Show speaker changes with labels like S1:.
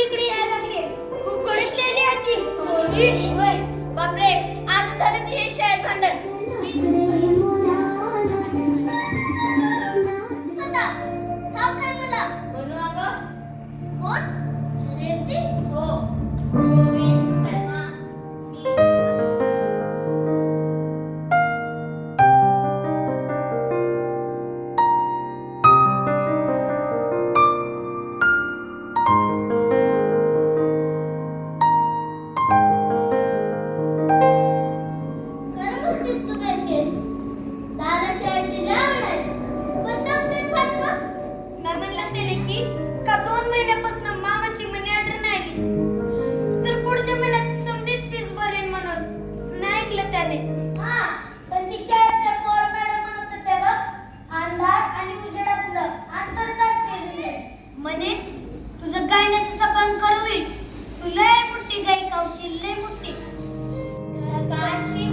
S1: इकडे यायला लागले. कुकडीच नेली आधी. होय. बापरे, आज झालं की हे शाळेत भांडण. स्वतः ठाव काय मला? म्हणू अगं. कोण? रेवती? हो. गोविंद, सलमा, मी. म्हणे तुझं गायनाचं सपान करू तुला मोठी गाय कौशल्य मोठी काशी